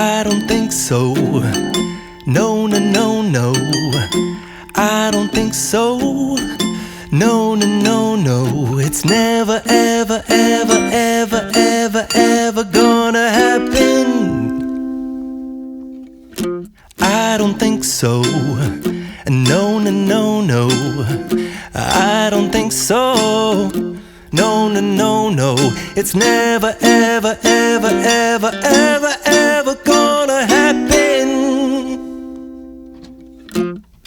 I don't think so. No, no, no, no. I don't think so. No, no, no, no. It's never, ever, ever, ever, ever, ever gonna happen. I don't think so. No, no, no, no. I don't think so. No, no, no, no. It's never, ever, ever, ever, ever, ever gonna happen.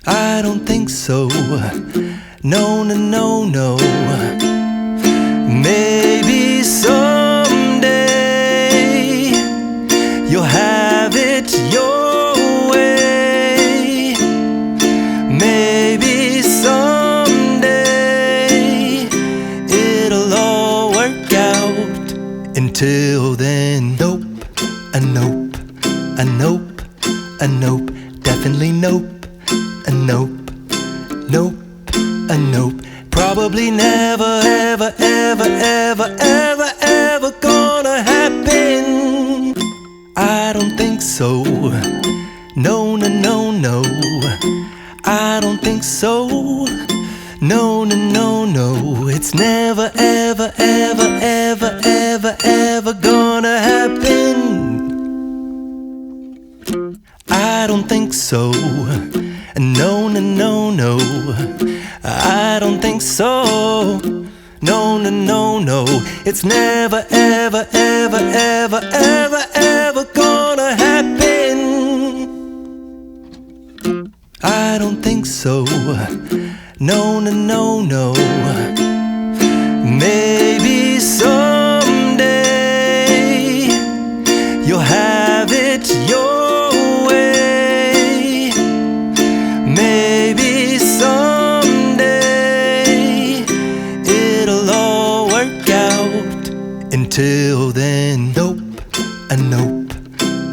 I don't think so. No, no, no, no. Maybe someday you'll have it your way. Maybe someday it'll all work out. Until then, nope, a nope, a nope, a nope, definitely nope, a nope, nope, a nope. Probably never, ever, ever, ever, ever, ever gonna happen. I don't think so. No, no, no, no. I don't think so. No, no, no, no. It's never, ever, ever, ever, ever, ever gonna happen. I don't think so. No, no, no, no. I don't think so. No, no, no, no. It's never, ever, ever, ever, ever, ever gonna happen. I don't think so. No, no, no, no. Maybe someday you'll have it your way. Maybe someday it'll all work out. Until then, nope, a nope,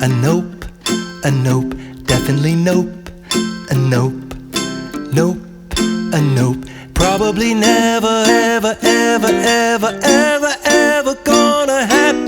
a nope, a nope, definitely nope, a nope, nope, a nope. Probably never, ever, ever, ever, ever, ever gonna happen.